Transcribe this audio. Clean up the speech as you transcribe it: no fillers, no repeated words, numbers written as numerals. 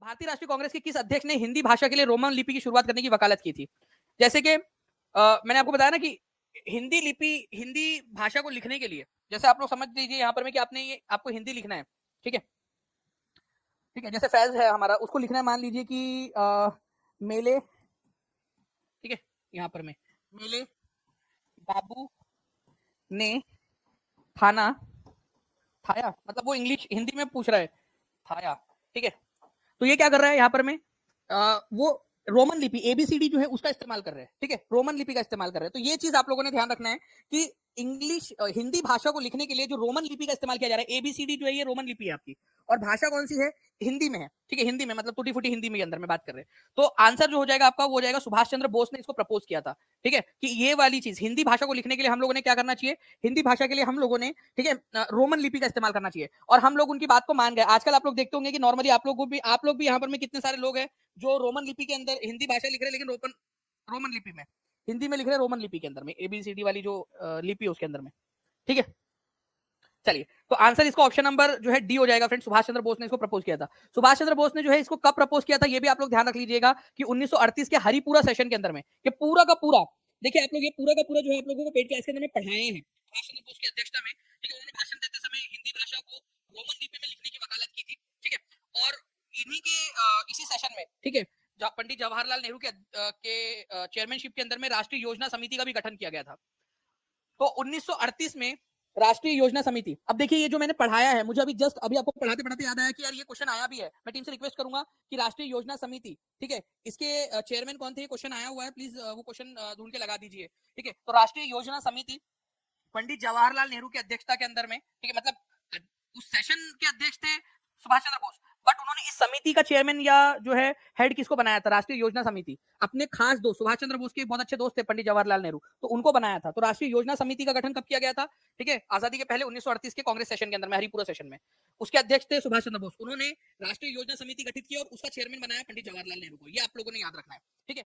भारतीय राष्ट्रीय कांग्रेस के किस अध्यक्ष ने हिंदी भाषा के लिए रोमन लिपि की शुरुआत करने की वकालत की थी? जैसे कि मैंने आपको बताया ना कि हिंदी भाषा को लिखने के लिए, जैसे आप लोग समझ लीजिए यहाँ पर में कि आपको हिंदी लिखना है, ठीक है, ठीक है, जैसे फैज है हमारा, उसको लिखना है, मान लीजिए कि मेले, ठीक है, यहाँ पर में मेले बाबू ने खाना खाया, मतलब वो इंग्लिश हिंदी में पूछ रहा है, खाया, ठीक है। तो ये क्या कर रहा है यहाँ पर में, वो रोमन लिपि एबीसीडी जो है उसका इस्तेमाल कर रहे हैं, ठीक है, रोमन लिपि का इस्तेमाल कर रहे हैं। तो ये चीज आप लोगों ने ध्यान रखना है कि इंग्लिश हिंदी भाषा को लिखने के लिए जो रोमन लिपि का इस्तेमाल किया जा रहा है, एबीसीडी जो है ये रोमन लिपि है आपकी, और भाषा कौन सी है, हिंदी में है, ठीक है, हिंदी में, मतलब टूटी फूटी हिंदी में अंदर में बात कर रहे हैं। तो आंसर जो हो जाएगा आपका वो हो जाएगा सुभाष चंद्र बोस ने इसको प्रपोज किया था, ठीक है, कि ये वाली चीज हिंदी भाषा को लिखने के लिए हम लोगों ने क्या करना चाहिए, हिंदी भाषा के लिए हम लोगों ने, ठीक है, रोमन लिपि का इस्तेमाल करना चाहिए, और हम लोग उनकी बात को मान गए। आजकल आप लोग देखते होंगे कि नॉर्मली आप लोग भी यहाँ पर में कितने सारे लोग हैं जो रोमन लिपि के अंदर हिंदी भाषा लिख रहे हैं, लेकिन रोमन लिपि में हिंदी में लिख रहे हैं, रोमन लिपि के अंदर में एबीसीडी वाली जो लिपि है उसके अंदर में, ठीक है। चलिए, तो आंसर इसका ऑप्शन नंबर जो है डी हो जाएगा फ्रेंड। सुभाष चंद्र बोस ने इसको प्रपोज किया था। सुभाष चंद्र बोस ने जो है इसको कब प्रपोज किया था ये भी आप लोग ध्यान रख लीजिएगा कि 1938 के हरिपुरा सेशन के अंदर में, कि पूरा का पूरा, देखिए आप लोग ये पूरा का पूरा जो है आप लोगों को पेड क्लास के अंदर में पढ़ाए हैं सुभाष चंद्र बोस की अध्यक्षता में, ठीक है। उन्होंने भाषण देते समय हिंदी भाषा को रोमन लिपि में लिखने की वकालत की थी, ठीक है। और इन्हीं के इसी सेशन में, ठीक है, पंडित जवाहरलाल नेहरू के चेयरमैनशिप के अंदर में राष्ट्रीय योजना समिति का भी गठन किया गया था। तो 1938 में राष्ट्रीय योजना समिति, अब देखिए ये जो मैंने पढ़ाया है, मुझे अभी आपको पढ़ाते पढ़ाते याद आया कि यार ये क्वेश्चन आया भी है। मैं टीम से रिक्वेस्ट करूंगा कि राष्ट्रीय योजना समिति, ठीक है, इसके चेयरमैन कौन थे, ये क्वेश्चन आया हुआ है, प्लीज वो क्वेश्चन ढूंढ के लगा दीजिए, ठीक है। तो राष्ट्रीय योजना समिति पंडित जवाहरलाल नेहरू की अध्यक्षता के अंदर में, ठीक है, मतलब उस सेशन के अध्यक्ष थे सुभाष चंद्र बोस, बट उन्होंने इस समिति का चेयरमैन या जो है हेड किसको बनाया था, राष्ट्रीय योजना समिति, अपने खास दोस्त सुभाष चंद्र बोस के बहुत अच्छे दोस्त थे पंडित जवाहरलाल नेहरू, तो उनको बनाया था। तो राष्ट्रीय योजना समिति का गठन कब किया गया था, ठीक है, आजादी के पहले 1938 के कांग्रेस सेशन के अंदर में, हरिपुरा सेशन में। उसके अध्यक्ष थे सुभाष चंद्र बोस, उन्होंने राष्ट्रीय योजना समिति गठित की और उसका चेयरमैन बनाया पंडित जवाहरलाल नेहरू को। ये आप लोगों ने याद रखना है, ठीक है।